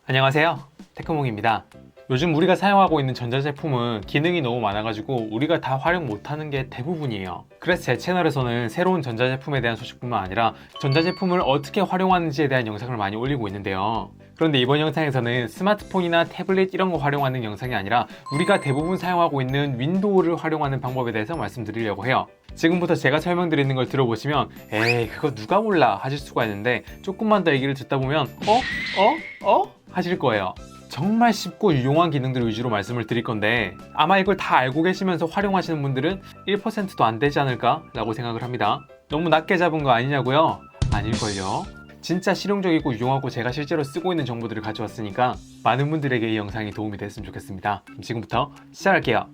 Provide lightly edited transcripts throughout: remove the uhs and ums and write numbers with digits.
안녕하세요, 테크몽입니다. 요즘 우리가 사용하고 있는 전자제품은 기능이 너무 많아가지고 우리가 다 활용 못하는 게 대부분이에요. 그래서 제 채널에서는 새로운 전자제품에 대한 소식뿐만 아니라 전자제품을 어떻게 활용하는지에 대한 영상을 많이 올리고 있는데요. 그런데 이번 영상에서는 스마트폰이나 태블릿 이런 거 활용하는 영상이 아니라 우리가 대부분 사용하고 있는 윈도우를 활용하는 방법에 대해서 말씀드리려고 해요. 지금부터 제가 설명드리는 걸 들어보시면 에이 그거 누가 몰라 하실 수가 있는데 조금만 더 얘기를 듣다 보면 하실 거예요. 정말 쉽고 유용한 기능들 위주로 말씀을 드릴 건데 아마 이걸 다 알고 계시면서 활용하시는 분들은 1%도 안 되지 않을까 라고 생각을 합니다. 너무 낮게 잡은 거 아니냐고요? 아닐걸요. 진짜 실용적이고 유용하고 제가 실제로 쓰고 있는 정보들을 가져왔으니까 많은 분들에게 이 영상이 도움이 됐으면 좋겠습니다. 그럼 지금부터 시작할게요.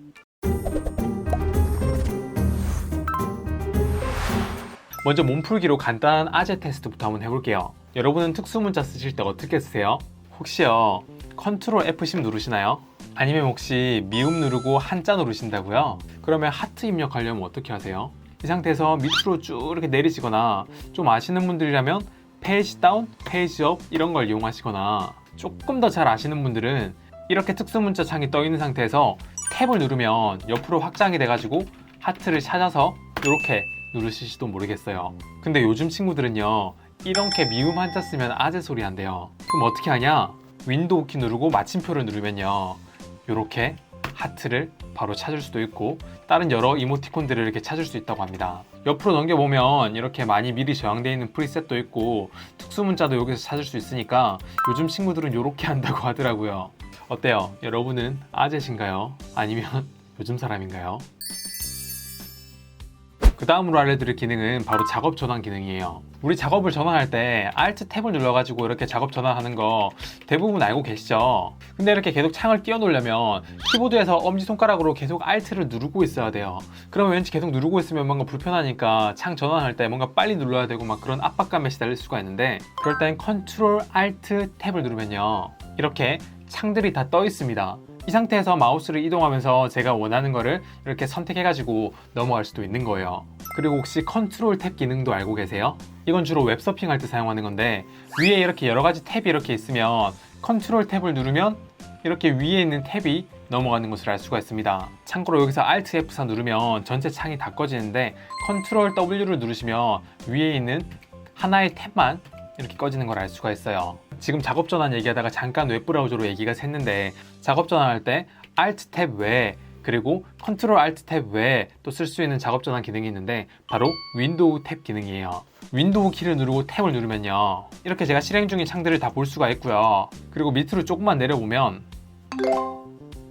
먼저 몸풀기로 간단한 아재 테스트부터 한번 해볼게요. 여러분은 특수문자 쓰실 때 어떻게 쓰세요? 혹시요 컨트롤 F10 누르시나요? 아니면 혹시 미음 누르고 한자 누르신다고요? 그러면 하트 입력하려면 어떻게 하세요? 이 상태에서 밑으로 쭉 이렇게 내리시거나 좀 아시는 분들이라면 페이지 다운, 페이지 업 이런 걸 이용하시거나 조금 더 잘 아시는 분들은 이렇게 특수문자 창이 떠 있는 상태에서 탭을 누르면 옆으로 확장이 돼가지고 하트를 찾아서 이렇게 누르실지도 모르겠어요. 근데 요즘 친구들은요 이렇게 미음 한자 쓰면 아재 소리 한대요. 그럼 어떻게 하냐? 윈도우 키 누르고 마침표를 누르면요 이렇게 하트를 바로 찾을 수도 있고 다른 여러 이모티콘들을 이렇게 찾을 수 있다고 합니다. 옆으로 넘겨보면 이렇게 많이 미리 저장되어 있는 프리셋도 있고 특수문자도 여기서 찾을 수 있으니까 요즘 친구들은 이렇게 한다고 하더라고요. 어때요? 여러분은 아재신가요? 아니면 요즘 사람인가요? 그 다음으로 알려드릴 기능은 바로 작업 전환 기능이에요. 우리 작업을 전환할 때 Alt 탭을 눌러가지고 이렇게 작업 전환하는 거 대부분 알고 계시죠? 근데 이렇게 계속 창을 띄워 놓으려면 키보드에서 엄지손가락으로 계속 Alt를 누르고 있어야 돼요. 그러면 왠지 계속 누르고 있으면 뭔가 불편하니까 창 전환할 때 뭔가 빨리 눌러야 되고 막 그런 압박감에 시달릴 수가 있는데 그럴 땐 Ctrl Alt 탭을 누르면요 이렇게 창들이 다 떠 있습니다. 이 상태에서 마우스를 이동하면서 제가 원하는 거를 이렇게 선택해가지고 넘어갈 수도 있는 거예요. 그리고 혹시 컨트롤 탭 기능도 알고 계세요? 이건 주로 웹서핑 할 때 사용하는 건데 위에 이렇게 여러 가지 탭이 이렇게 있으면 컨트롤 탭을 누르면 이렇게 위에 있는 탭이 넘어가는 것을 알 수가 있습니다. 참고로 여기서 Alt F4 누르면 전체 창이 다 꺼지는데 컨트롤 W를 누르시면 위에 있는 하나의 탭만 이렇게 꺼지는 걸 알 수가 있어요. 지금 작업 전환 얘기하다가 잠깐 웹브라우저로 얘기가 샜는데 작업 전환할 때 Alt 탭 외에 그리고 Ctrl Alt 탭 외에 또 쓸 수 있는 작업 전환 기능이 있는데 바로 윈도우 탭 기능이에요. 윈도우 키를 누르고 탭을 누르면요 이렇게 제가 실행 중인 창들을 다 볼 수가 있고요. 그리고 밑으로 조금만 내려보면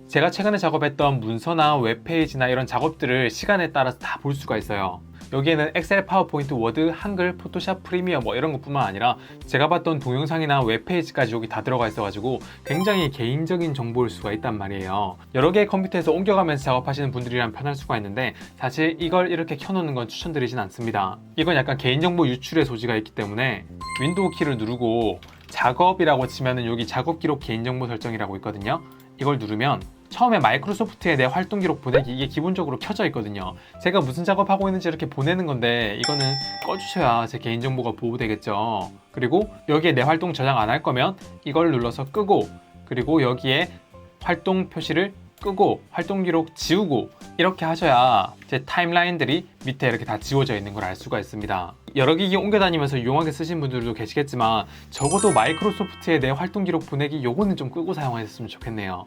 제가 최근에 작업했던 문서나 웹페이지나 이런 작업들을 시간에 따라서 다 볼 수가 있어요. 여기에는 엑셀, 파워포인트, 워드, 한글, 포토샵, 프리미어 뭐 이런 것뿐만 아니라 제가 봤던 동영상이나 웹페이지까지 여기 다 들어가 있어가지고 굉장히 개인적인 정보일 수가 있단 말이에요. 여러 개의 컴퓨터에서 옮겨가면서 작업하시는 분들이라면 편할 수가 있는데 사실 이걸 이렇게 켜놓는 건 추천드리진 않습니다. 이건 약간 개인정보 유출의 소지가 있기 때문에 윈도우 키를 누르고 작업이라고 치면은 여기 작업 기록 개인정보 설정이라고 있거든요. 이걸 누르면 처음에 마이크로소프트에 내 활동 기록 보내기 이게 기본적으로 켜져 있거든요. 제가 무슨 작업하고 있는지 이렇게 보내는 건데 이거는 꺼주셔야 제 개인정보가 보호되겠죠. 그리고 여기에 내 활동 저장 안 할 거면 이걸 눌러서 끄고 그리고 여기에 활동 표시를 끄고 활동 기록 지우고 이렇게 하셔야 제 타임라인들이 밑에 이렇게 다 지워져 있는 걸 알 수가 있습니다. 여러 기기 옮겨 다니면서 유용하게 쓰신 분들도 계시겠지만 적어도 마이크로소프트에 내 활동 기록 보내기 요거는 좀 끄고 사용하셨으면 좋겠네요.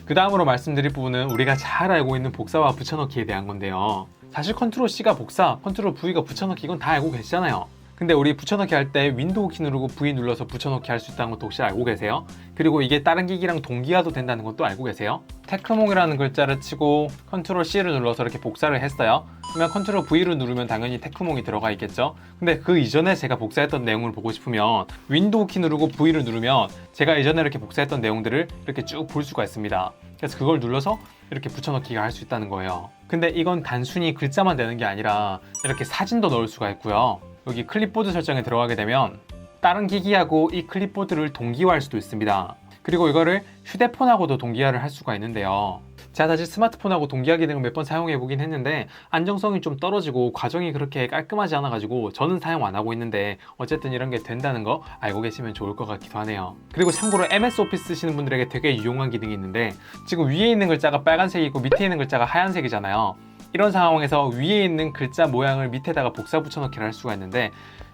그 다음으로 말씀드릴 부분은 우리가 잘 알고 있는 복사와 붙여넣기에 대한 건데요. 사실 컨트롤 C가 복사, 컨트롤 V가 붙여넣기 이건 다 알고 계시잖아요. 근데 우리 붙여넣기 할 때 윈도우 키 누르고 V 눌러서 붙여넣기 할 수 있다는 것도 혹시 알고 계세요? 그리고 이게 다른 기기랑 동기화도 된다는 것도 알고 계세요? 테크몽이라는 글자를 치고 컨트롤 C를 눌러서 이렇게 복사를 했어요. 그러면 컨트롤 V를 누르면 당연히 테크몽이 들어가 있겠죠? 근데 그 이전에 제가 복사했던 내용을 보고 싶으면 윈도우 키 누르고 V를 누르면 제가 이전에 이렇게 복사했던 내용들을 이렇게 쭉 볼 수가 있습니다. 그래서 그걸 눌러서 이렇게 붙여넣기가 할 수 있다는 거예요. 근데 이건 단순히 글자만 되는 게 아니라 이렇게 사진도 넣을 수가 있고요. 여기 클립보드 설정에 들어가게 되면 다른 기기하고 이 클립보드를 동기화할 수도 있습니다. 그리고 이거를 휴대폰하고도 동기화를 할 수가 있는데요. 제가 사실 스마트폰하고 동기화 기능을 몇 번 사용해 보긴 했는데 안정성이 좀 떨어지고 과정이 그렇게 깔끔하지 않아 가지고 저는 사용 안 하고 있는데 어쨌든 이런 게 된다는 거 알고 계시면 좋을 것 같기도 하네요. 그리고 참고로 MS 오피스 쓰시는 분들에게 되게 유용한 기능이 있는데 지금 위에 있는 글자가 빨간색이고 밑에 있는 글자가 하얀색이잖아요. 이런 상황에서 위에 있는 글자 모양을 밑에다가 복사 붙여넣기를 할 수가 있는데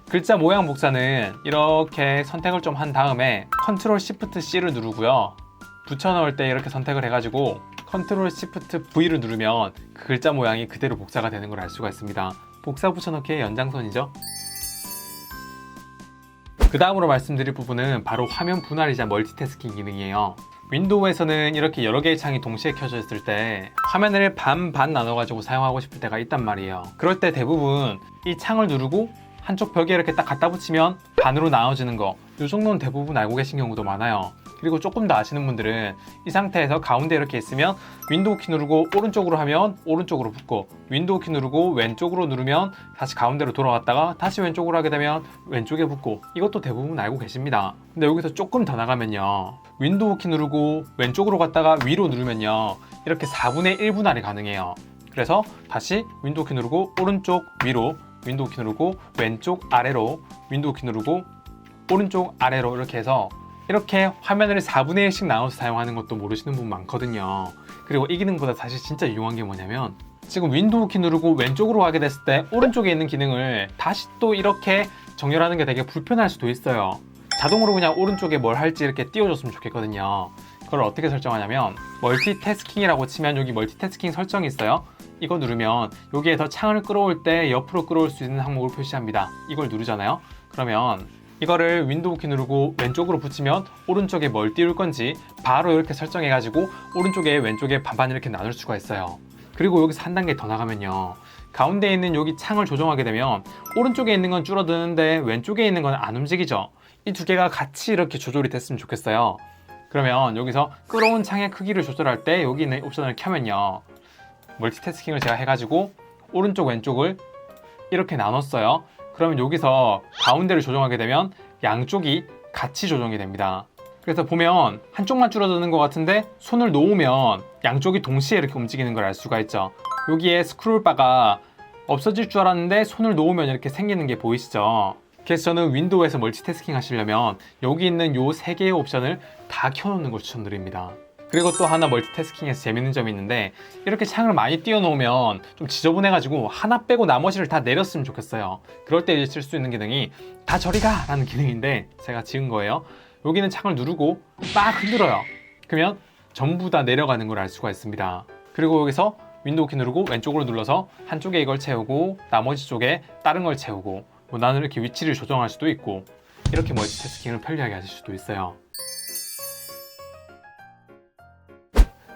글자 모양 복사는 이렇게 선택을 좀 한 다음에 컨트롤 시프트 C를 누르고요. 붙여넣을 때 이렇게 선택을 해가지고 컨트롤 시프트 V를 누르면 그 글자 모양이 그대로 복사가 되는 걸 알 수가 있습니다. 복사 붙여넣기의 연장선이죠. 그 다음으로 말씀드릴 부분은 바로 화면 분할이자 멀티태스킹 기능이에요. 윈도우에서는 이렇게 여러 개의 창이 동시에 켜져 있을 때 화면을 반반 나눠가지고 사용하고 싶을 때가 있단 말이에요. 그럴 때 대부분 이 창을 누르고 한쪽 벽에 이렇게 딱 갖다 붙이면 반으로 나눠지는 거, 이 정도는 대부분 알고 계신 경우도 많아요. 그리고 조금 더 아시는 분들은 이 상태에서 가운데 이렇게 있으면 윈도우 키 누르고 오른쪽으로 하면 오른쪽으로 붙고 윈도우 키 누르고 왼쪽으로 누르면 다시 가운데로 돌아갔다가 다시 왼쪽으로 하게 되면 왼쪽에 붙고, 이것도 대부분 알고 계십니다. 근데 여기서 조금 더 나가면요, 윈도우 키 누르고 왼쪽으로 갔다가 위로 누르면요 이렇게 4분의 1 분할이 가능해요. 그래서 다시 윈도우 키 누르고 오른쪽 위로, 윈도우 키 누르고 왼쪽 아래로, 윈도우 키 누르고 오른쪽 아래로 이렇게 해서 이렇게 화면을 4분의 1씩 나눠서 사용하는 것도 모르시는 분 많거든요. 그리고 이 기능보다 사실 진짜 유용한 게 뭐냐면 지금 윈도우 키 누르고 왼쪽으로 가게 됐을 때 오른쪽에 있는 기능을 다시 또 이렇게 정렬하는 게 되게 불편할 수도 있어요. 자동으로 그냥 오른쪽에 뭘 할지 이렇게 띄워줬으면 좋겠거든요. 그걸 어떻게 설정하냐면 멀티태스킹이라고 치면 여기 멀티태스킹 설정이 있어요. 이거 누르면 여기에서 창을 끌어올 때 옆으로 끌어올 수 있는 항목을 표시합니다. 이걸 누르잖아요. 그러면 이거를 윈도우 키 누르고 왼쪽으로 붙이면 오른쪽에 뭘 띄울 건지 바로 이렇게 설정해 가지고 오른쪽에 왼쪽에 반반 이렇게 나눌 수가 있어요. 그리고 여기서 한 단계 더 나가면요, 가운데에 있는 여기 창을 조정하게 되면 오른쪽에 있는 건 줄어드는데 왼쪽에 있는 건 안 움직이죠. 이 두 개가 같이 이렇게 조절이 됐으면 좋겠어요. 그러면 여기서 끌어온 창의 크기를 조절할 때 여기 있는 옵션을 켜면요, 멀티태스킹을 제가 해가지고 오른쪽 왼쪽을 이렇게 나눴어요. 그러면 여기서 가운데를 조정하게 되면 양쪽이 같이 조정이 됩니다. 그래서 보면 한쪽만 줄어드는 것 같은데 손을 놓으면 양쪽이 동시에 이렇게 움직이는 걸 알 수가 있죠. 여기에 스크롤바가 없어질 줄 알았는데 손을 놓으면 이렇게 생기는 게 보이시죠? 그래서 저는 윈도우에서 멀티태스킹 하시려면 여기 있는 요 3개의 옵션을 다 켜놓는 걸 추천드립니다. 그리고 또 하나 멀티태스킹에서 재밌는 점이 있는데 이렇게 창을 많이 띄워놓으면 좀 지저분해가지고 하나 빼고 나머지를 다 내렸으면 좋겠어요. 그럴 때 이제 쓸 수 있는 기능이 다 저리 가! 라는 기능인데 제가 지은 거예요. 여기는 창을 누르고 막 흔들어요. 그러면 전부 다 내려가는 걸 알 수가 있습니다. 그리고 여기서 윈도우 키 누르고 왼쪽으로 눌러서 한쪽에 이걸 채우고 나머지 쪽에 다른 걸 채우고, 뭐 나는 이렇게 위치를 조정할 수도 있고 이렇게 멀티태스킹을 편리하게 하실 수도 있어요.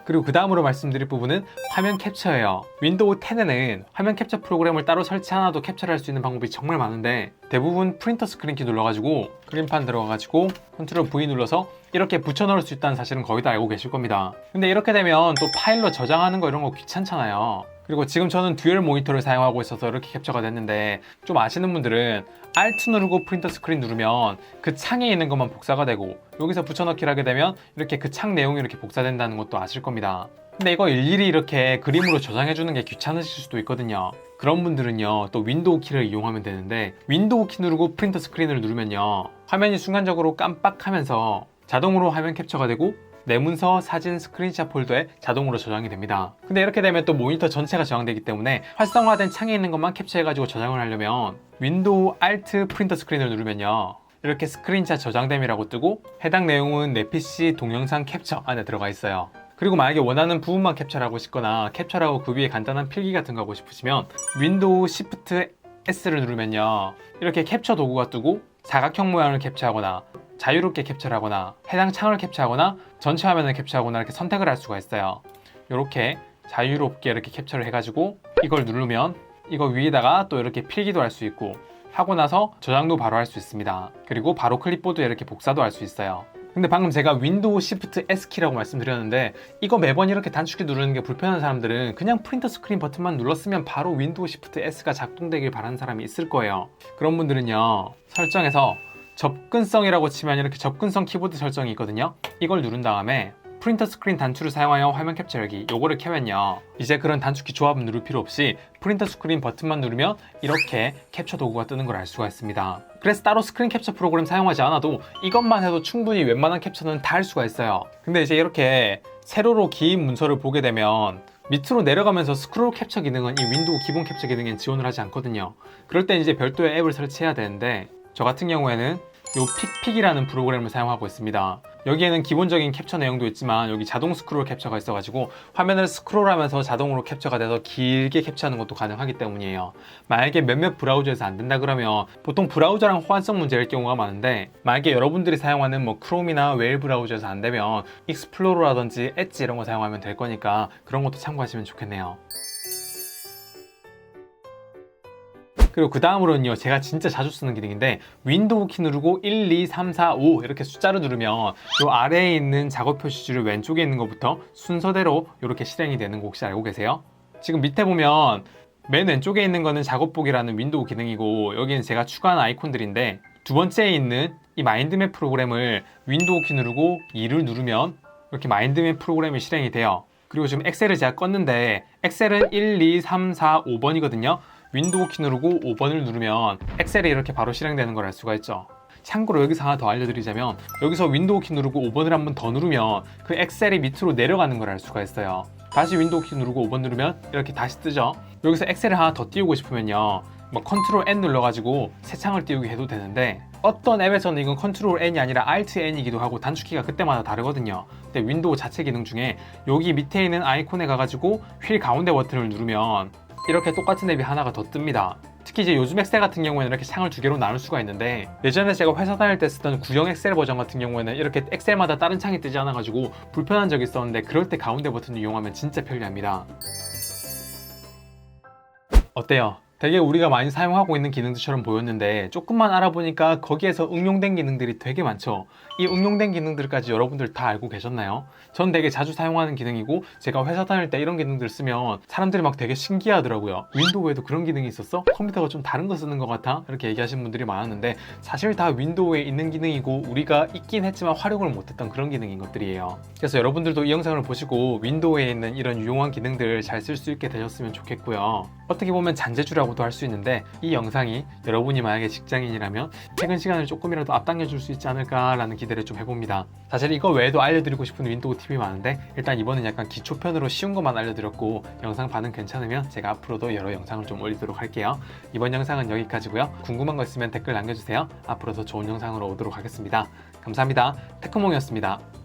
그리고 그 다음으로 말씀드릴 부분은 화면 캡처예요. 윈도우 10에는 화면 캡처 프로그램을 따로 설치 안 해도 캡처를 할 수 있는 방법이 정말 많은데 대부분 프린터 스크린 키 눌러가지고 그림판 들어가가지고 컨트롤 V 눌러서 이렇게 붙여넣을 수 있다는 사실은 거의 다 알고 계실 겁니다. 근데 이렇게 되면 또 파일로 저장하는 거 이런 거 귀찮잖아요. 그리고 지금 저는 듀얼 모니터를 사용하고 있어서 이렇게 캡처가 됐는데 좀 아시는 분들은 Alt 누르고 프린터 스크린 누르면 그 창에 있는 것만 복사가 되고 여기서 붙여넣기를 하게 되면 이렇게 그 창 내용이 이렇게 복사된다는 것도 아실 겁니다. 근데 이거 일일이 이렇게 그림으로 저장해주는 게 귀찮으실 수도 있거든요. 그런 분들은요 또 윈도우 키를 이용하면 되는데 윈도우 키 누르고 프린터 스크린을 누르면요 화면이 순간적으로 깜빡하면서 자동으로 화면 캡처가 되고 내 문서, 사진, 스크린샷 폴더에 자동으로 저장이 됩니다. 근데 이렇게 되면 또 모니터 전체가 저장되기 때문에 활성화된 창에 있는 것만 캡처해가지고 저장을 하려면 윈도우 Alt 프린터 스크린을 누르면요 이렇게 스크린샷 저장됨이라고 뜨고 해당 내용은 내 PC 동영상 캡처 안에 들어가 있어요. 그리고 만약에 원하는 부분만 캡처를 하고 싶거나 캡처를 하고 그 위에 간단한 필기 같은 거 하고 싶으시면 윈도우 Shift S를 누르면요 이렇게 캡처 도구가 뜨고 사각형 모양을 캡처하거나 자유롭게 캡처를 하거나 해당 창을 캡처하거나 전체 화면을 캡처하거나 이렇게 선택을 할 수가 있어요. 이렇게 자유롭게 이렇게 캡처를 해가지고 이걸 누르면 이거 위에다가 또 이렇게 필기도 할 수 있고 하고 나서 저장도 바로 할 수 있습니다. 그리고 바로 클립보드에 이렇게 복사도 할 수 있어요. 근데 방금 제가 윈도우 Shift S 키라고 말씀드렸는데 이거 매번 이렇게 단축키 누르는 게 불편한 사람들은 그냥 프린터 스크린 버튼만 눌렀으면 바로 윈도우 Shift S가 작동되길 바라는 사람이 있을 거예요. 그런 분들은요 설정에서 접근성이라고 치면 이렇게 접근성 키보드 설정이 있거든요. 이걸 누른 다음에 프린터 스크린 단추를 사용하여 화면 캡처하기 요거를 켜면요, 이제 그런 단축키 조합은 누를 필요 없이 프린터 스크린 버튼만 누르면 이렇게 캡처 도구가 뜨는 걸 알 수가 있습니다. 그래서 따로 스크린 캡처 프로그램 사용하지 않아도 이것만 해도 충분히 웬만한 캡처는 다 할 수가 있어요. 근데 이제 이렇게 세로로 긴 문서를 보게 되면 밑으로 내려가면서 스크롤 캡처 기능은 이 윈도우 기본 캡처 기능엔 지원을 하지 않거든요. 그럴 땐 이제 별도의 앱을 설치해야 되는데, 저 같은 경우에는 요 픽픽이라는 프로그램을 사용하고 있습니다. 여기에는 기본적인 캡처 내용도 있지만 여기 자동 스크롤 캡처가 있어가지고 화면을 스크롤하면서 자동으로 캡처가 돼서 길게 캡처하는 것도 가능하기 때문이에요. 만약에 몇몇 브라우저에서 안 된다 그러면 보통 브라우저랑 호환성 문제일 경우가 많은데, 만약에 여러분들이 사용하는 뭐 크롬이나 웨일 브라우저에서 안 되면 익스플로러라든지 엣지 이런 거 사용하면 될 거니까 그런 것도 참고하시면 좋겠네요. 그리고 그 다음으로는요, 제가 진짜 자주 쓰는 기능인데, 윈도우 키 누르고 1, 2, 3, 4, 5 이렇게 숫자를 누르면 요 아래에 있는 작업 표시줄 왼쪽에 있는 것부터 순서대로 이렇게 실행이 되는 거 혹시 알고 계세요? 지금 밑에 보면 맨 왼쪽에 있는 거는 작업복이라는 윈도우 기능이고, 여기는 제가 추가한 아이콘들인데, 두 번째에 있는 이 마인드맵 프로그램을 윈도우 키 누르고 2를 누르면 이렇게 마인드맵 프로그램이 실행이 돼요. 그리고 지금 엑셀을 제가 껐는데 엑셀은 1, 2, 3, 4, 5번이거든요. 윈도우 키 누르고 5번을 누르면 엑셀이 이렇게 바로 실행되는 걸 알 수가 있죠. 참고로 여기서 하나 더 알려드리자면, 여기서 윈도우 키 누르고 5번을 한번 더 누르면 그 엑셀이 밑으로 내려가는 걸 알 수가 있어요. 다시 윈도우 키 누르고 5번 누르면 이렇게 다시 뜨죠. 여기서 엑셀을 하나 더 띄우고 싶으면요, 뭐 컨트롤 N 눌러가지고 새 창을 띄우게 해도 되는데, 어떤 앱에서는 이건 컨트롤 N이 아니라 Alt N이기도 하고 단축키가 그때마다 다르거든요. 근데 윈도우 자체 기능 중에 여기 밑에 있는 아이콘에 가가지고 휠 가운데 버튼을 누르면 이렇게 똑같은 앱이 하나가 더 뜹니다. 특히 이제 요즘 엑셀 같은 경우에는 이렇게 창을 두 개로 나눌 수가 있는데, 예전에 제가 회사 다닐 때 쓰던 구형 엑셀 버전 같은 경우에는 이렇게 엑셀마다 다른 창이 뜨지 않아가지고 불편한 적이 있었는데, 그럴 때 가운데 버튼을 이용하면 진짜 편리합니다. 어때요? 되게 우리가 많이 사용하고 있는 기능들처럼 보였는데, 조금만 알아보니까 거기에서 응용된 기능들이 되게 많죠. 이 응용된 기능들까지 여러분들 다 알고 계셨나요? 전 되게 자주 사용하는 기능이고, 제가 회사 다닐 때 이런 기능들 쓰면 사람들이 막 되게 신기하더라고요. 윈도우에도 그런 기능이 있었어? 컴퓨터가 좀 다른 거 쓰는 것 같아? 이렇게 얘기하시는 분들이 많았는데, 사실 다 윈도우에 있는 기능이고 우리가 있긴 했지만 활용을 못했던 그런 기능인 것들이에요. 그래서 여러분들도 이 영상을 보시고 윈도우에 있는 이런 유용한 기능들 잘 쓸 수 있게 되셨으면 좋겠고요. 어떻게 보면 잔재주라고도 할 수 있는데, 이 영상이 여러분이 만약에 직장인이라면 퇴근 시간을 조금이라도 앞당겨 줄 수 있지 않을까라는 기대를 좀 해봅니다. 사실 이거 외에도 알려드리고 싶은 윈도우 팁이 많은데, 일단 이번엔 약간 기초편으로 쉬운 것만 알려드렸고, 영상 반응 괜찮으면 제가 앞으로도 여러 영상을 좀 올리도록 할게요. 이번 영상은 여기까지고요. 궁금한 거 있으면 댓글 남겨주세요. 앞으로도 좋은 영상으로 오도록 하겠습니다. 감사합니다. 테크몽이었습니다.